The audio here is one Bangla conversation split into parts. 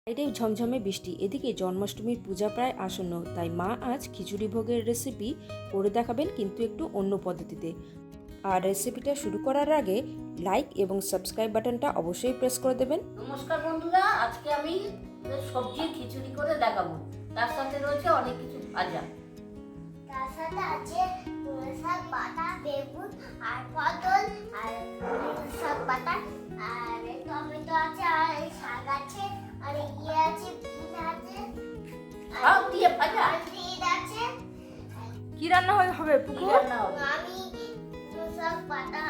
এটাই ঝমঝমে বৃষ্টি। এদিকে জন্মাষ্টমীর পূজা প্রায় আসন্ন, তাই মা আজ খিচুড়ি ভোগের রেসিপি করে দেখাবেন, কিন্তু একটু অন্য পদ্ধতিতে। আর রেসিপিটা শুরু করার আগে লাইক এবং সাবস্ক্রাইব বাটনটা অবশ্যই প্রেস করে দেবেন। নমস্কার বন্ধুরা, আজকে আমি সবজির খিচুড়ি করে দেখাবো। তার সাথে রয়েছে অনেক কিছু ভাজা। তার সাথে আছে শাক বাটা, বেগুন আর পটল আর শাক বাটা আর টমেটো আছে আর শাক আছে আর আছে বিন আছে সব দিয়ে ভাজা। আর বিন আছে। কি রান্না হবে কি রান্না হবে? আমি শাক বাটা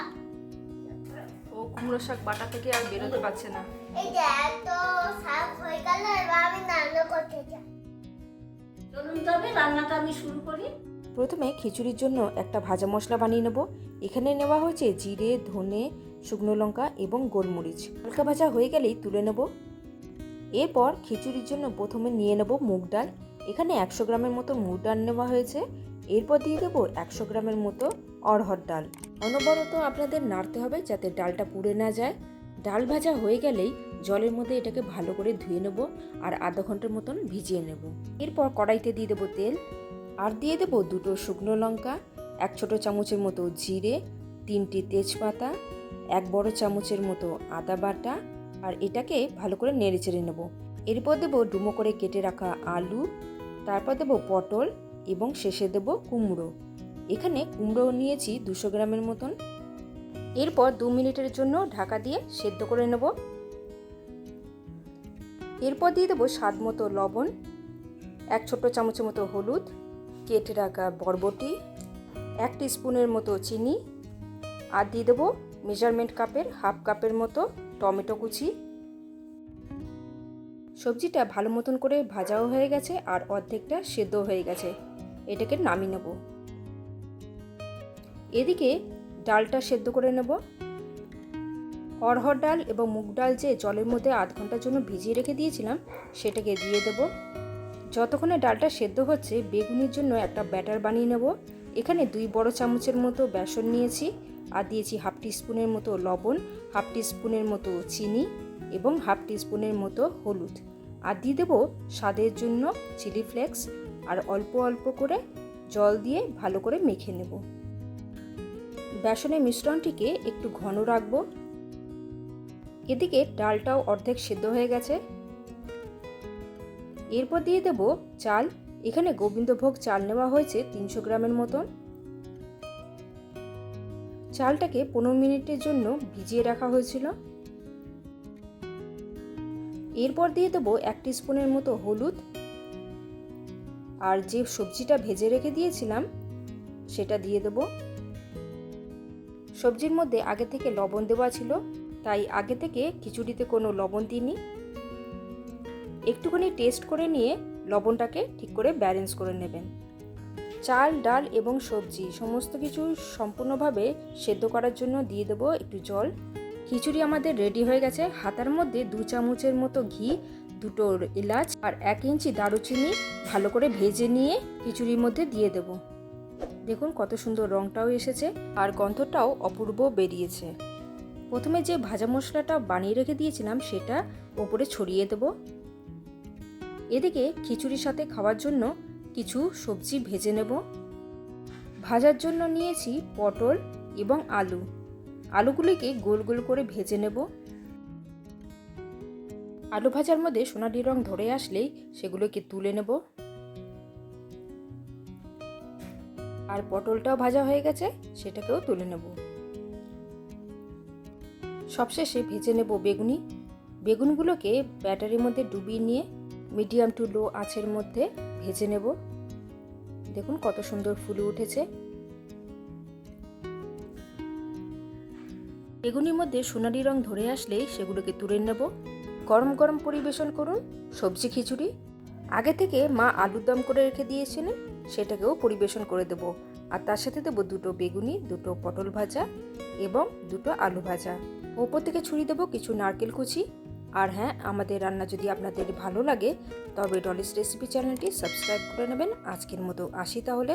ও কুমড়ো শাক বাটা থেকে আর বেরোতে পারছে না। এই যে এত শাক হয়ে গেল, এবার আমি রান্না করতে চাই। চলুন তবে রান্নাটা আমি শুরু করি। প্রথমে খিচুড়ির জন্য একটা ভাজা মশলা বানিয়ে নেব। এখানে নেওয়া হয়েছে জিরে, ধনে, শুকনো লঙ্কা এবং গোলমরিচ। হালকা ভাজা হয়ে গেলেই তুলে নেব। এরপর খিচুড়ির জন্য প্রথমে নিয়ে নেব মুগ ডাল। এখানে 100 গ্রামের মতো মুগ ডাল নেওয়া হয়েছে। এরপর দিয়ে দেবো 100 গ্রামের মতো অড়হর ডাল। অনবরত আপনাদের নাড়তে হবে যাতে ডালটা পুড়ে না যায়। ডাল ভাজা হয়ে গেলেই জলের মধ্যে এটাকে ভালো করে ধুয়ে নেব আর আধা ঘন্টার মতন ভিজিয়ে নেব। এরপর কড়াইতে দিয়ে দেবো তেল আর দিয়ে দেবো 2টো শুকনো লঙ্কা, 1 ছোট চামচের মতো জিরে, 3টি তেজপাতা, 1 বড় চামচের মতো আদা বাটা, আর এটাকে ভালো করে নেড়ে চেড়ে নেব। এরপর দেবো ডুমো করে কেটে রাখা আলু, তারপর দেবো পটল এবং শেষে দেবো কুমড়ো। এখানে কুমড়ো নিয়েছি 200 গ্রামের মতন। এরপর 2 মিনিটের জন্য ঢাকা দিয়ে সেদ্ধ করে নেব। এরপর দিয়ে দেবো স্বাদ মতো লবণ, 1 ছোট চামচের মতো হলুদ, কেটে রাখা বরবটি, 1 টিস্পুনের মতো চিনি, আর দিয়ে দেবো মেজারমেন্ট কাপের হাফ কাপের মতো টমেটো কুচি। সবজিটা ভালো মতন করে ভাজাও হয়ে গেছে আর অর্ধেকটা সেদ্ধ হয়ে গেছে। এটাকে নামিয়ে নেব। এদিকে ডালটা সেদ্ধ করে নেব। অড়হর ডাল এবং মুগ ডাল যে জলের মধ্যে আধ ঘন্টার জন্য ভিজিয়ে রেখে দিয়েছিলাম, সেটাকে দিয়ে দেব। যতক্ষণে ডালটা সেদ্ধ হচ্ছে, বেগুনির জন্য একটা ব্যাটার বানিয়ে নেব। এখানে 2 বড় চামচের মতো বেসন নিয়েছি আর দিয়েছি হাফ টিস্পুনের মতো লবণ, হাফ টিস্পুনের মতো চিনি এবং হাফ টিস্পুনের মতো হলুদ, আর দিয়ে দেবো স্বাদের জন্য চিলি ফ্লেক্স, আর অল্প অল্প করে জল দিয়ে ভালো করে মেখে নেব। বেসনের মিশ্রণটিকে একটু ঘন রাখবো। এদিকে ডালটাও অর্ধেক সেদ্ধ হয়ে গেছে। এরপর দিয়ে দেব চাল। এখানে গোবিন্দভোগ চাল নেওয়া হয়েছে 300 গ্রামের মতন। চালটাকে 15 মিনিটের জন্য ভিজিয়ে রাখা হয়েছিল। এরপর দিয়ে দেবো 1 টিস্পুনের মতো হলুদ, আর যে সবজিটা ভেজে রেখে দিয়েছিলাম সেটা দিয়ে দেব। সবজির মধ্যে আগে থেকে লবণ দেওয়া ছিল, তাই আগে থেকে খিচুড়িতে কোনো লবণ দিইনি। একটুখানি টেস্ট করে নিয়ে লবণটাকে ঠিক করে ব্যালেন্স করে নেবেন। চাল, ডাল এবং সবজি সমস্ত কিছু সম্পূর্ণভাবে সেদ্ধ করার জন্য দিয়ে দেবো একটু জল। খিচুড়ি আমাদের রেডি হয়ে গেছে। হাতার মধ্যে 2 চামচের মতো ঘি, 2টো এলাচ আর 1 ইঞ্চি দারুচিনি ভালো করে ভেজে নিয়ে খিচুড়ির মধ্যে দিয়ে দেব। দেখুন কত সুন্দর রংটাও এসেছে আর গন্ধটাও অপূর্ব বেরিয়েছে। প্রথমে যে ভাজা মশলাটা বানিয়ে রেখে দিয়েছিলাম সেটা ওপরে ছড়িয়ে দেব। এদিকে খিচুড়ির সাথে খাওয়ার জন্য কিছু সবজি ভেজে নেব। ভাজার জন্য নিয়েছি পটল এবং আলু। আলুগুলিকে গোল গোল করে ভেজে নেব। আলু ভাজার মধ্যে সোনালি রং ধরে আসলেই সেগুলোকে তুলে নেব। আর পটলটাও ভাজা হয়ে গেছে, সেটাকেও তুলে নেব। সবশেষে ভেজে নেব বেগুনি। বেগুনগুলোকে ব্যাটারির মধ্যে ডুবিয়ে নিয়ে মিডিয়াম টু লো আঁচের মধ্যে ভেজে নেব। দেখুন কত সুন্দর ফুলে উঠেছে। বেগুনির মধ্যে সোনালি রং ধরে আসলেই সেগুলোকে তুলে নেব। গরম গরম পরিবেশন করুন সবজি খিচুড়ি। আগে থেকে মা আলুর দম করে রেখে দিয়েছিলেন, সেটাকেও পরিবেশন করে দেব। আর তার সাথে দেবো 2টো বেগুনি, 2টো পটল ভাজা এবং 2টো আলু ভাজা। ওপর থেকে ছড়িয়ে দেবো কিছু নারকেল কুচি। আর হ্যাঁ, আমাদের রান্না যদি আপনাদের ভালো লাগে তবে ডলিস রেসিপি চ্যানেলটি সাবস্ক্রাইব করে নেবেন। আজকের মতো আসি তাহলে।